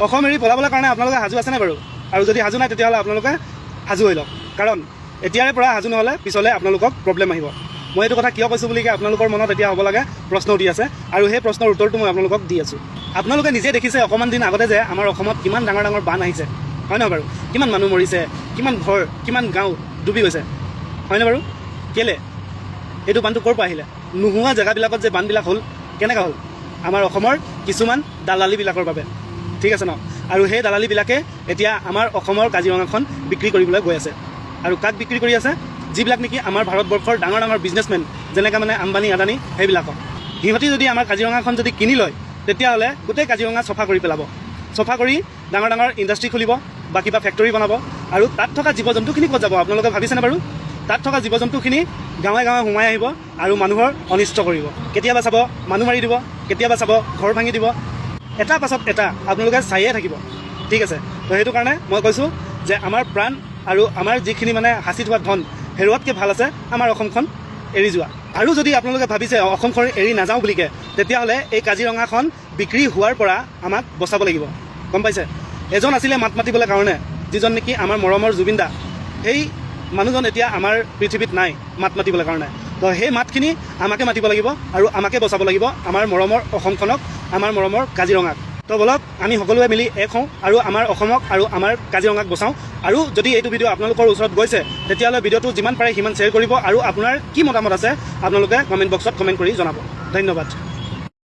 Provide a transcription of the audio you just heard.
অসম এৰি পলাবলৈ কাৰণে আপোনালোকে সাজু আছেনে বাৰু? আৰু যদি সাজু নাই তেতিয়াহ'লে আপোনালোকে সাজু হৈ লওক, কাৰণ এতিয়াৰে পৰা সাজু নহ'লে পিছলৈ আপোনালোকক প্ৰব্লেম আহিব। মই এইটো কথা কিয় কৈছোঁ বুলি আপোনালোকৰ মনত এতিয়া হ'ব লাগে প্ৰশ্ন উঠি আছে, আৰু সেই প্ৰশ্নৰ উত্তৰটো মই আপোনালোকক দি আছোঁ। আপোনালোকে নিজে দেখিছে অকণমান দিন আগতে যে আমাৰ অসমত কিমান ডাঙৰ ডাঙৰ বান আহিছে, হয় নহয় বাৰু? কিমান মানুহ মৰিছে, কিমান ঘৰ, কিমান গাঁও ডুবি গৈছে, হয়নে বাৰু? কেলৈ? এইটো বানটো ক'ৰ পৰা আহিলে? নোহোৱা জেগাবিলাকত যে বানবিলাক হ'ল, কেনেকৈ হ'ল? আমাৰ অসমৰ কিছুমান দালালিবিলাকৰ বাবে, ঠিক আছে ন? আৰু সেই দালালিবিলাকে এতিয়া আমাৰ অসমৰ কাজিৰঙাখন বিক্ৰী কৰিবলৈ গৈ আছে। আৰু কাক বিক্ৰী কৰি আছে? যিবিলাক নেকি আমাৰ ভাৰতবৰ্ষৰ ডাঙৰ ডাঙৰ বিজনেছমেন, যেনেকৈ মানে আম্বানী আদানী, সেইবিলাকক। সিহঁতি যদি আমাৰ কাজিৰঙাখন যদি কিনি লয় তেতিয়াহ'লে গোটেই কাজিৰঙা চফা কৰি পেলাব, চফা কৰি ডাঙৰ ডাঙৰ ইণ্ডাষ্ট্ৰি খুলিব বা কিবা ফেক্টৰী বনাব। আৰু তাত থকা জীৱ জন্তুখিনি ক'ত যাব আপোনালোকে ভাবিছেনে বাৰু? তাত থকা জীৱ জন্তুখিনি গাঁৱে গাঁৱে সোমাই আহিব আৰু মানুহৰ অনিষ্ট কৰিব। কেতিয়াবা চাব মানুহ মাৰি দিব, কেতিয়াবা চাব ঘৰ ভাঙি দিব, এটা পাছত এটা আপোনালোকে চায়ে থাকিব, ঠিক আছে? তো সেইটো কাৰণে মই কৈছোঁ যে আমাৰ প্ৰাণ আৰু আমাৰ যিখিনি মানে সাঁচি থোৱা ধন হেৰুৱাতকৈ ভাল আছে আমাৰ অসমখন এৰি যোৱা। আৰু যদি আপোনালোকে ভাবিছে অসমখন এৰি নাযাওঁ বুলিকে, তেতিয়াহ'লে এই কাজিৰঙাখন বিক্ৰী হোৱাৰ পৰা আমাক বচাব লাগিব, গম পাইছে? এজন আছিলে মাত মাতিবলৈ কাৰণে, যিজন নেকি আমাৰ মৰমৰ জুবিন দা। সেই মানুহজন এতিয়া আমাৰ পৃথিৱীত নাই মাত মাতিবলৈ কাৰণে। তো সেই মাতখিনি আমাকে মাতিব লাগিব আৰু আমাকে বচাব লাগিব, আমাৰ মৰমৰ অসমখনক, আমাৰ মৰমৰ কাজিৰঙাক। তো বলক আমি সকলোৱে মিলি এক হওঁ আৰু আমাৰ অসমক আৰু আমাৰ কাজিৰঙাক বচাওঁ। আৰু যদি এইটো ভিডিঅ' আপোনালোকৰ ওচৰত গৈছে তেতিয়াহ'লে ভিডিঅ'টো যিমান পাৰে সিমান শ্বেয়াৰ কৰিব, আৰু আপোনাৰ কি মতামত আছে আপোনালোকে কমেণ্ট বক্সত কমেণ্ট কৰি জনাব। ধন্যবাদ।